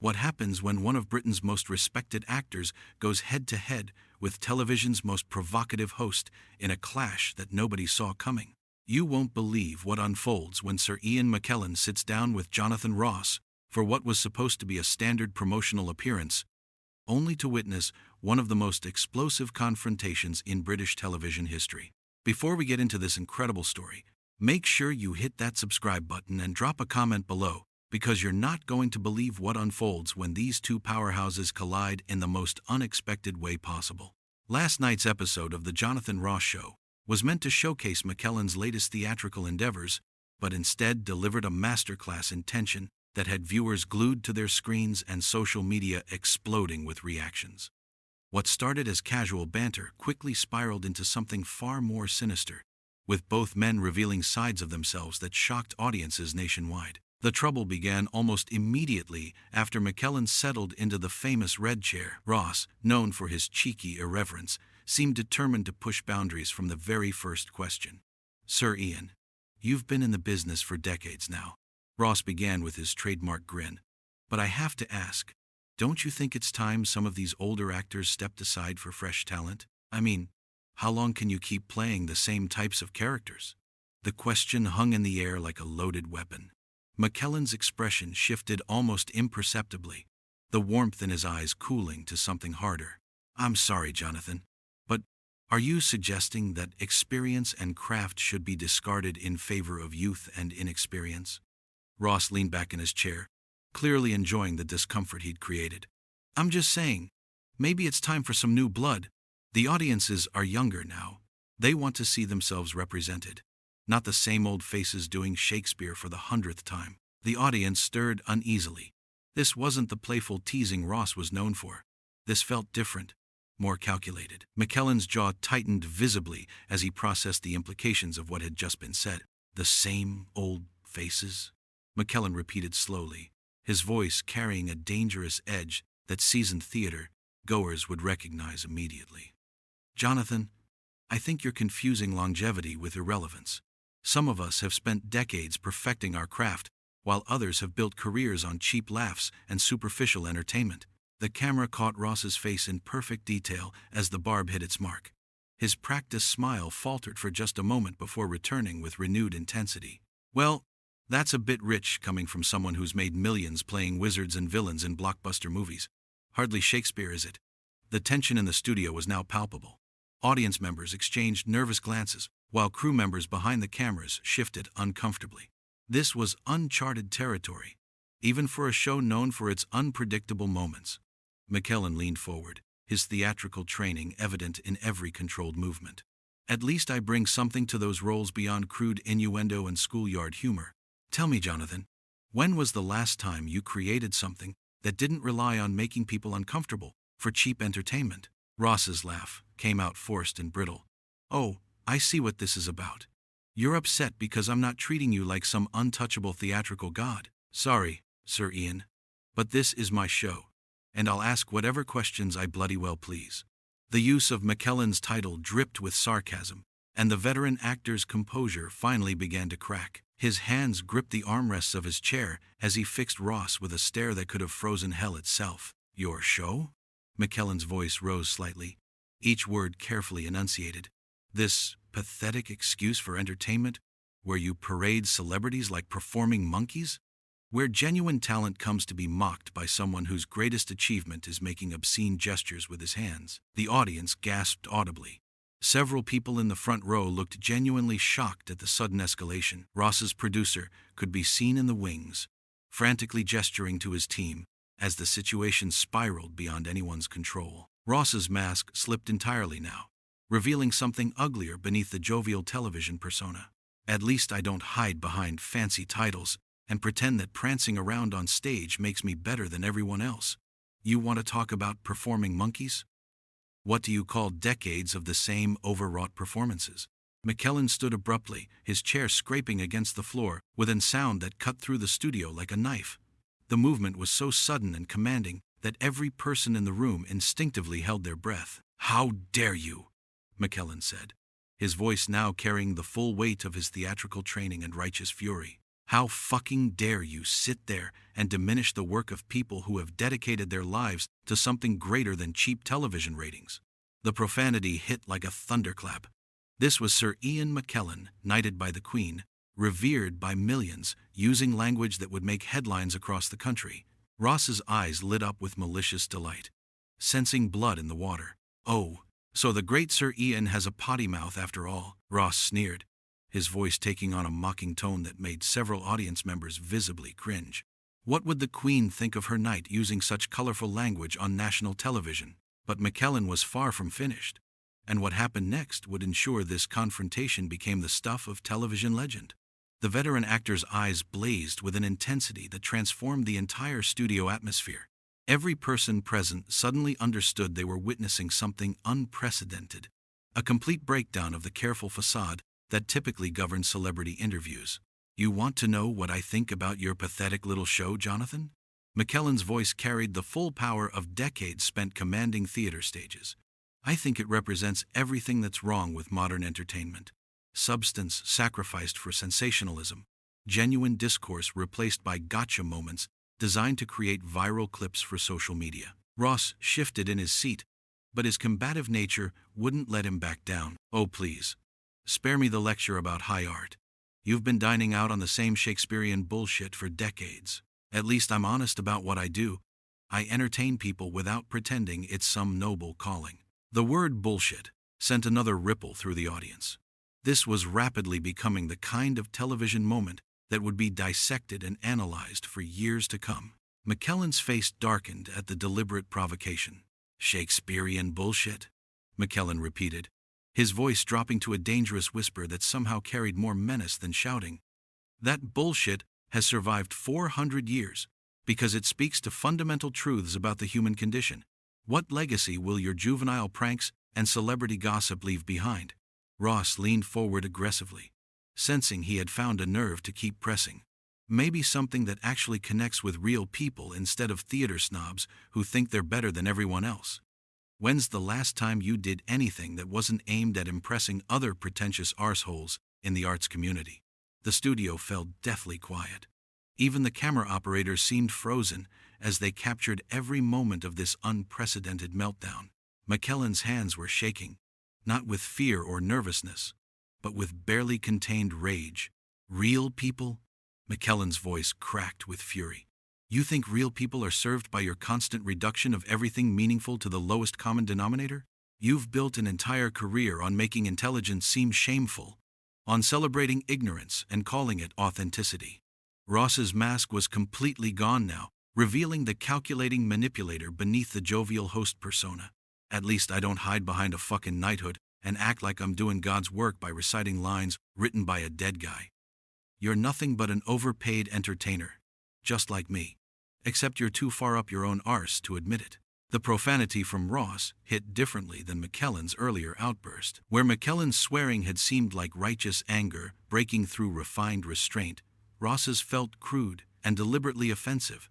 What happens when one of Britain's most respected actors goes head-to-head with television's most provocative host in a clash that nobody saw coming? You won't believe what unfolds when Sir Ian McKellen sits down with Jonathan Ross for what was supposed to be a standard promotional appearance, only to witness one of the most explosive confrontations in British television history. Before we get into this incredible story, make sure you hit that subscribe button and drop a comment below, because you're not going to believe what unfolds when these two powerhouses collide in the most unexpected way possible. Last night's episode of The Jonathan Ross Show was meant to showcase McKellen's latest theatrical endeavors, but instead delivered a masterclass in tension that had viewers glued to their screens and social media exploding with reactions. What started as casual banter quickly spiraled into something far more sinister, with both men revealing sides of themselves that shocked audiences nationwide. The trouble began almost immediately after McKellen settled into the famous red chair. Ross, known for his cheeky irreverence, seemed determined to push boundaries from the very first question. "Sir Ian, you've been in the business for decades now." Ross began with his trademark grin. "But I have to ask, don't you think it's time some of these older actors stepped aside for fresh talent? I mean, how long can you keep playing the same types of characters?" The question hung in the air like a loaded weapon. McKellen's expression shifted almost imperceptibly, the warmth in his eyes cooling to something harder. "I'm sorry, Jonathan, but are you suggesting that experience and craft should be discarded in favor of youth and inexperience?" Ross leaned back in his chair, clearly enjoying the discomfort he'd created. "I'm just saying, maybe it's time for some new blood. The audiences are younger now. They want to see themselves represented, not the same old faces doing Shakespeare for the 100th time." The audience stirred uneasily. This wasn't the playful teasing Ross was known for. This felt different, more calculated. McKellen's jaw tightened visibly as he processed the implications of what had just been said. "The same old faces?" McKellen repeated slowly, his voice carrying a dangerous edge that seasoned theater goers would recognize immediately. "Jonathan, I think you're confusing longevity with irrelevance. Some of us have spent decades perfecting our craft, while others have built careers on cheap laughs and superficial entertainment." The camera caught Ross's face in perfect detail as the barb hit its mark. His practiced smile faltered for just a moment before returning with renewed intensity. "Well, that's a bit rich coming from someone who's made millions playing wizards and villains in blockbuster movies. Hardly Shakespeare, is it?" The tension in the studio was now palpable. Audience members exchanged nervous glances, while crew members behind the cameras shifted uncomfortably. This was uncharted territory, even for a show known for its unpredictable moments. McKellen leaned forward, his theatrical training evident in every controlled movement. "At least I bring something to those roles beyond crude innuendo and schoolyard humor. Tell me, Jonathan, when was the last time you created something that didn't rely on making people uncomfortable for cheap entertainment?" Ross's laugh came out forced and brittle. "Oh, I see what this is about. You're upset because I'm not treating you like some untouchable theatrical god. Sorry, Sir Ian, but this is my show, and I'll ask whatever questions I bloody well please." The use of McKellen's title dripped with sarcasm, and the veteran actor's composure finally began to crack. His hands gripped the armrests of his chair as he fixed Ross with a stare that could have frozen hell itself. "Your show?" McKellen's voice rose slightly, each word carefully enunciated. "This pathetic excuse for entertainment, where you parade celebrities like performing monkeys? Where genuine talent comes to be mocked by someone whose greatest achievement is making obscene gestures with his hands?" The audience gasped audibly. Several people in the front row looked genuinely shocked at the sudden escalation. Ross's producer could be seen in the wings, frantically gesturing to his team as the situation spiraled beyond anyone's control. Ross's mask slipped entirely now, revealing something uglier beneath the jovial television persona. "At least I don't hide behind fancy titles and pretend that prancing around on stage makes me better than everyone else. You want to talk about performing monkeys? What do you call decades of the same overwrought performances?" McKellen stood abruptly, his chair scraping against the floor with a sound that cut through the studio like a knife. The movement was so sudden and commanding that every person in the room instinctively held their breath. "How dare you?" McKellen said, his voice now carrying the full weight of his theatrical training and righteous fury. How fucking dare you sit there and diminish the work of people who have dedicated their lives to something greater than cheap television ratings? The profanity hit like a thunderclap. This was Sir Ian McKellen, knighted by the Queen, revered by millions, using language that would make headlines across the country. Ross's eyes lit up with malicious delight, sensing blood in the water. Oh, so the great Sir Ian has a potty mouth after all, Ross sneered, his voice taking on a mocking tone that made several audience members visibly cringe. What would the Queen think of her knight using such colorful language on national television? But McKellen was far from finished, and what happened next would ensure this confrontation became the stuff of television legend. The veteran actor's eyes blazed with an intensity that transformed the entire studio atmosphere. Every person present suddenly understood they were witnessing something unprecedented, a complete breakdown of the careful facade that typically governs celebrity interviews. You want to know what I think about your pathetic little show, Jonathon? McKellen's voice carried the full power of decades spent commanding theater stages. I think it represents everything that's wrong with modern entertainment. Substance sacrificed for sensationalism, genuine discourse replaced by gotcha moments designed to create viral clips for social media. Ross shifted in his seat, but his combative nature wouldn't let him back down. Oh please, spare me the lecture about high art. You've been dining out on the same Shakespearean bullshit for decades. At least I'm honest about what I do. I entertain people without pretending it's some noble calling. The word bullshit sent another ripple through the audience. This was rapidly becoming the kind of television moment that would be dissected and analyzed for years to come. McKellen's face darkened at the deliberate provocation. Shakespearean bullshit? McKellen repeated, his voice dropping to a dangerous whisper that somehow carried more menace than shouting. That bullshit has survived 400 years because it speaks to fundamental truths about the human condition. What legacy will your juvenile pranks and celebrity gossip leave behind? Ross leaned forward aggressively, sensing he had found a nerve to keep pressing. Maybe something that actually connects with real people instead of theater snobs who think they're better than everyone else. When's the last time you did anything that wasn't aimed at impressing other pretentious arseholes in the arts community? The studio fell deathly quiet. Even the camera operators seemed frozen as they captured every moment of this unprecedented meltdown. McKellen's hands were shaking, not with fear or nervousness, but with barely contained rage. Real people? McKellen's voice cracked with fury. You think real people are served by your constant reduction of everything meaningful to the lowest common denominator? You've built an entire career on making intelligence seem shameful, on celebrating ignorance and calling it authenticity. Ross's mask was completely gone now, revealing the calculating manipulator beneath the jovial host persona. At least I don't hide behind a fucking knighthood and act like I'm doing God's work by reciting lines written by a dead guy. You're nothing but an overpaid entertainer, just like me. Except you're too far up your own arse to admit it. The profanity from Ross hit differently than McKellen's earlier outburst. Where McKellen's swearing had seemed like righteous anger breaking through refined restraint, Ross's felt crude and deliberately offensive.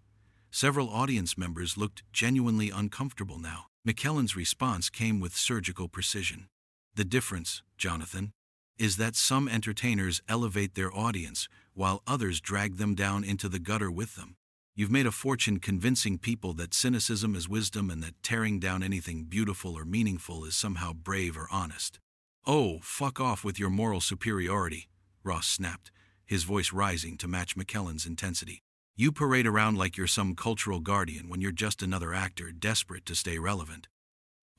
Several audience members looked genuinely uncomfortable now. McKellen's response came with surgical precision. The difference, Jonathon, is that some entertainers elevate their audience while others drag them down into the gutter with them. You've made a fortune convincing people that cynicism is wisdom and that tearing down anything beautiful or meaningful is somehow brave or honest. Oh, fuck off with your moral superiority, Ross snapped, his voice rising to match McKellen's intensity. You parade around like you're some cultural guardian when you're just another actor desperate to stay relevant.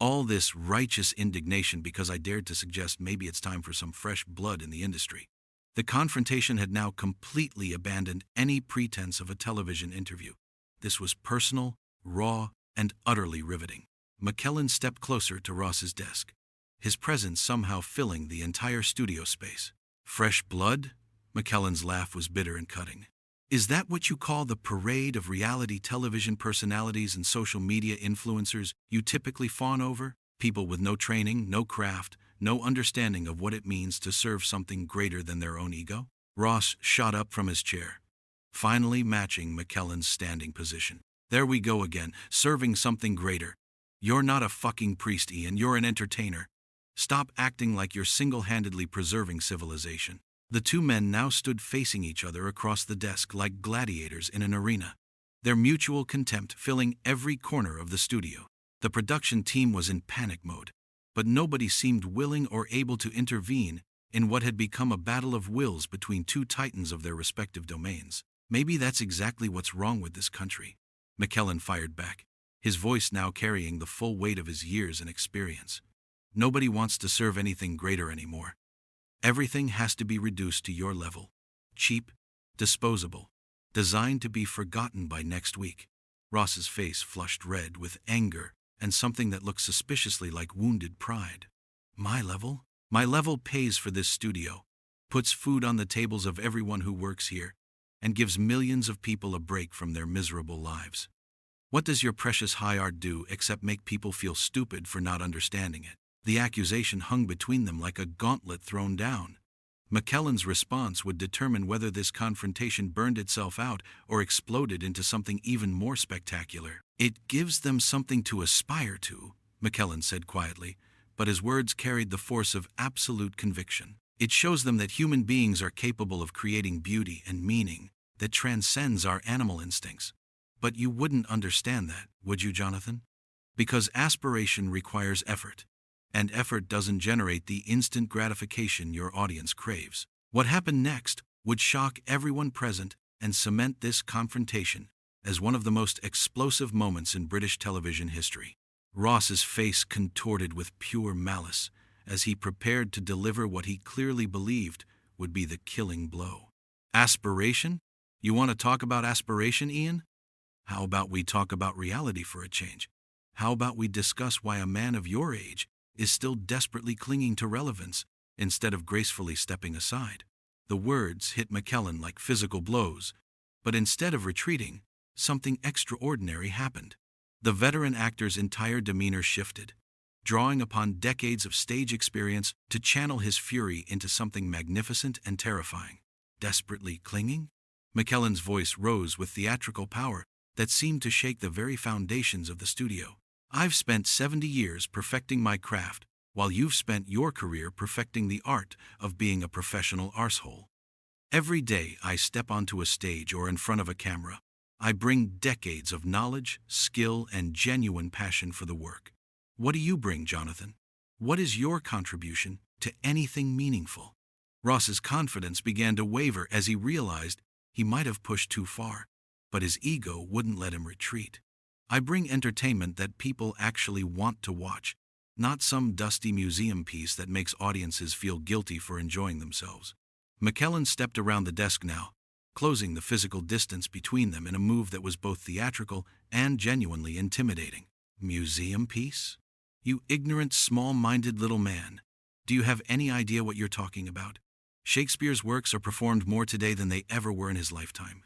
All this righteous indignation because I dared to suggest maybe it's time for some fresh blood in the industry. The confrontation had now completely abandoned any pretense of a television interview. This was personal, raw, and utterly riveting. McKellen stepped closer to Ross's desk, his presence somehow filling the entire studio space. Fresh blood? McKellen's laugh was bitter and cutting. Is that what you call the parade of reality television personalities and social media influencers you typically fawn over? People with no training, no craft, no understanding of what it means to serve something greater than their own ego? Ross shot up from his chair, finally matching McKellen's standing position. There we go again, serving something greater. You're not a fucking priest, Ian, you're an entertainer. Stop acting like you're single-handedly preserving civilization. The two men now stood facing each other across the desk like gladiators in an arena, their mutual contempt filling every corner of the studio. The production team was in panic mode, but nobody seemed willing or able to intervene in what had become a battle of wills between two titans of their respective domains. Maybe that's exactly what's wrong with this country, McKellen fired back, his voice now carrying the full weight of his years and experience. Nobody wants to serve anything greater anymore. Everything has to be reduced to your level. Cheap, disposable, designed to be forgotten by next week. Ross's face flushed red with anger and something that looked suspiciously like wounded pride. My level? My level pays for this studio, puts food on the tables of everyone who works here, and gives millions of people a break from their miserable lives. What does your precious high art do except make people feel stupid for not understanding it? The accusation hung between them like a gauntlet thrown down. McKellen's response would determine whether this confrontation burned itself out or exploded into something even more spectacular. It gives them something to aspire to, McKellen said quietly, but his words carried the force of absolute conviction. It shows them that human beings are capable of creating beauty and meaning that transcends our animal instincts. But you wouldn't understand that, would you, Jonathon? Because aspiration requires effort, and effort doesn't generate the instant gratification your audience craves. What happened next would shock everyone present and cement this confrontation as one of the most explosive moments in British television history. Ross's face contorted with pure malice as he prepared to deliver what he clearly believed would be the killing blow. Aspiration? You want to talk about aspiration, Ian? How about we talk about reality for a change? How about we discuss why a man of your age is still desperately clinging to relevance instead of gracefully stepping aside? The words hit McKellen like physical blows, but instead of retreating, something extraordinary happened. The veteran actor's entire demeanor shifted, drawing upon decades of stage experience to channel his fury into something magnificent and terrifying. Desperately clinging? McKellen's voice rose with theatrical power that seemed to shake the very foundations of the studio. I've spent 70 years perfecting my craft, while you've spent your career perfecting the art of being a professional arsehole. Every day I step onto a stage or in front of a camera, I bring decades of knowledge, skill, and genuine passion for the work. What do you bring, Jonathon? What is your contribution to anything meaningful? Ross's confidence began to waver as he realized he might have pushed too far, but his ego wouldn't let him retreat. I bring entertainment that people actually want to watch, not some dusty museum piece that makes audiences feel guilty for enjoying themselves. McKellen stepped around the desk now, closing the physical distance between them in a move that was both theatrical and genuinely intimidating. Museum piece? You ignorant, small-minded little man. Do you have any idea what you're talking about? Shakespeare's works are performed more today than they ever were in his lifetime.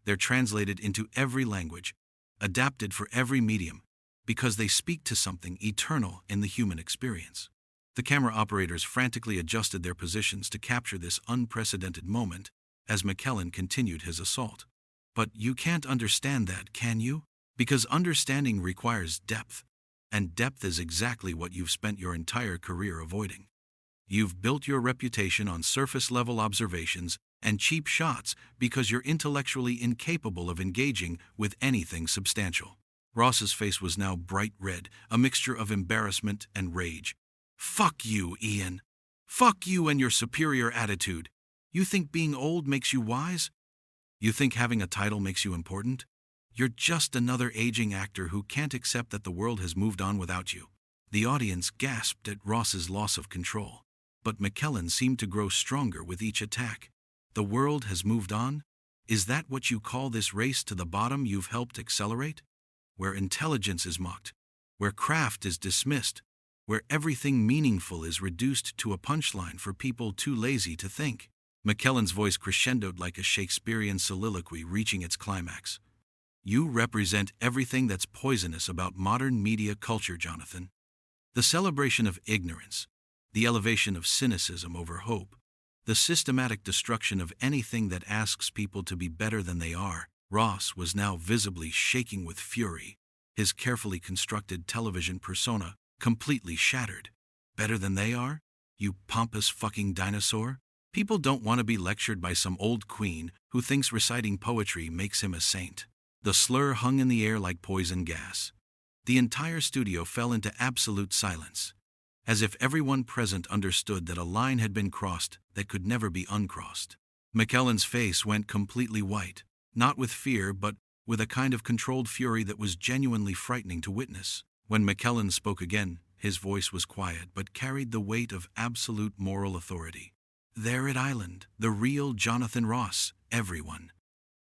They're translated into every language, adapted for every medium, because they speak to something eternal in the human experience. The camera operators frantically adjusted their positions to capture this unprecedented moment as McKellen continued his assault. But you can't understand that, can you? Because understanding requires depth, and depth is exactly what you've spent your entire career avoiding. You've built your reputation on surface-level observations and cheap shots because you're intellectually incapable of engaging with anything substantial. Ross's face was now bright red, a mixture of embarrassment and rage. Fuck you, Ian. Fuck you and your superior attitude. You think being old makes you wise? You think having a title makes you important? You're just another aging actor who can't accept that the world has moved on without you. The audience gasped at Ross's loss of control, but McKellen seemed to grow stronger with each attack. The world has moved on? Is that what you call this race to the bottom you've helped accelerate? Where intelligence is mocked, where craft is dismissed, where everything meaningful is reduced to a punchline for people too lazy to think. McKellen's voice crescendoed like a Shakespearean soliloquy reaching its climax. You represent everything that's poisonous about modern media culture, Jonathon. The celebration of ignorance, the elevation of cynicism over hope, the systematic destruction of anything that asks people to be better than they are. Ross was now visibly shaking with fury, his carefully constructed television persona completely shattered. Better than they are? You pompous fucking dinosaur? People don't want to be lectured by some old queen who thinks reciting poetry makes him a saint. The slur hung in the air like poison gas. The entire studio fell into absolute silence, as if everyone present understood that a line had been crossed that could never be uncrossed. McKellen's face went completely white, not with fear but with a kind of controlled fury that was genuinely frightening to witness. When McKellen spoke again, his voice was quiet but carried the weight of absolute moral authority. There at Island, the real Jonathon Ross, everyone.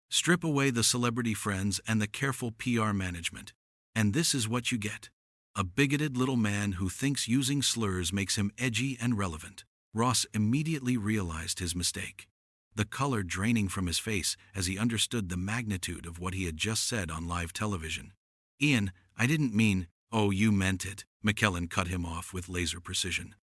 Strip away the celebrity friends and the careful PR management, and this is what you get. A bigoted little man who thinks using slurs makes him edgy and relevant. Ross immediately realized his mistake, the color draining from his face as he understood the magnitude of what he had just said on live television. "Ian, I didn't mean..." "Oh, you meant it," McKellen cut him off with laser precision.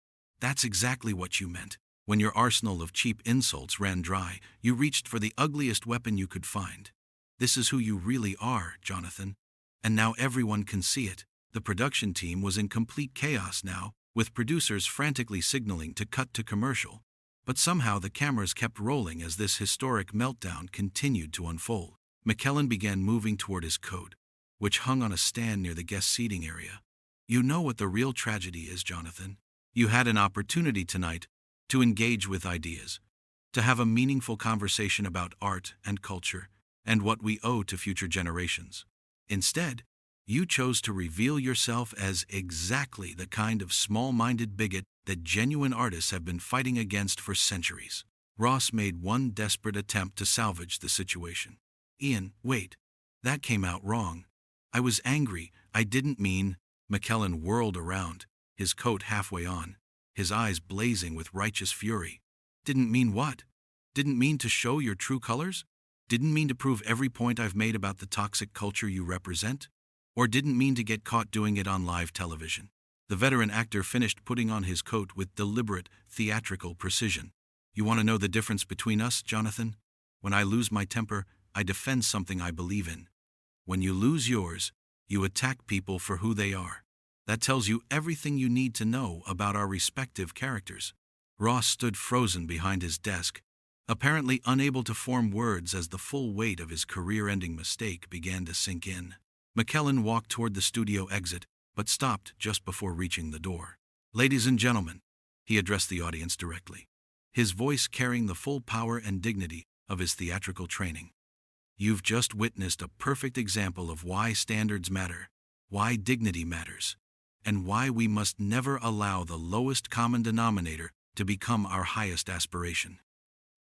"That's exactly what you meant. When your arsenal of cheap insults ran dry, you reached for the ugliest weapon you could find. This is who you really are, Jonathon. And now everyone can see it." The production team was in complete chaos now, with producers frantically signaling to cut to commercial. But somehow the cameras kept rolling as this historic meltdown continued to unfold. McKellen began moving toward his coat, which hung on a stand near the guest seating area. "You know what the real tragedy is, Jonathon. You had an opportunity tonight to engage with ideas, to have a meaningful conversation about art and culture and what we owe to future generations. Instead, you chose to reveal yourself as exactly the kind of small-minded bigot that genuine artists have been fighting against for centuries." Ross made one desperate attempt to salvage the situation. "Ian, wait. That came out wrong. I was angry. I didn't mean..." McKellen whirled around, his coat halfway on, his eyes blazing with righteous fury. "Didn't mean what? Didn't mean to show your true colors? Didn't mean to prove every point I've made about the toxic culture you represent? Or didn't mean to get caught doing it on live television?" The veteran actor finished putting on his coat with deliberate, theatrical precision. "You want to know the difference between us, Jonathon? When I lose my temper, I defend something I believe in. When you lose yours, you attack people for who they are. That tells you everything you need to know about our respective characters." Ross stood frozen behind his desk, apparently unable to form words as the full weight of his career-ending mistake began to sink in. McKellen walked toward the studio exit, but stopped just before reaching the door. "Ladies and gentlemen," he addressed the audience directly, his voice carrying the full power and dignity of his theatrical training. "You've just witnessed a perfect example of why standards matter, why dignity matters, and why we must never allow the lowest common denominator to become our highest aspiration.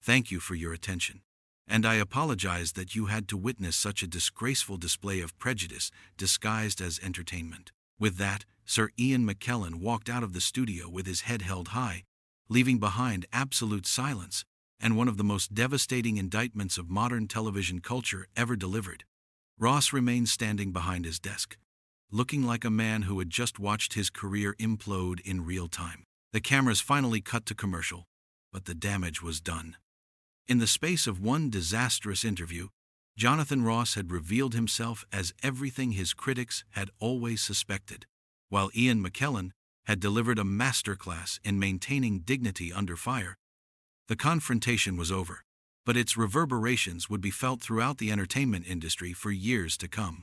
Thank you for your attention. And I apologize that you had to witness such a disgraceful display of prejudice disguised as entertainment." With that, Sir Ian McKellen walked out of the studio with his head held high, leaving behind absolute silence and one of the most devastating indictments of modern television culture ever delivered. Ross remained standing behind his desk, looking like a man who had just watched his career implode in real time. The cameras finally cut to commercial, but the damage was done. In the space of one disastrous interview, Jonathon Ross had revealed himself as everything his critics had always suspected, while Ian McKellen had delivered a masterclass in maintaining dignity under fire. The confrontation was over, but its reverberations would be felt throughout the entertainment industry for years to come.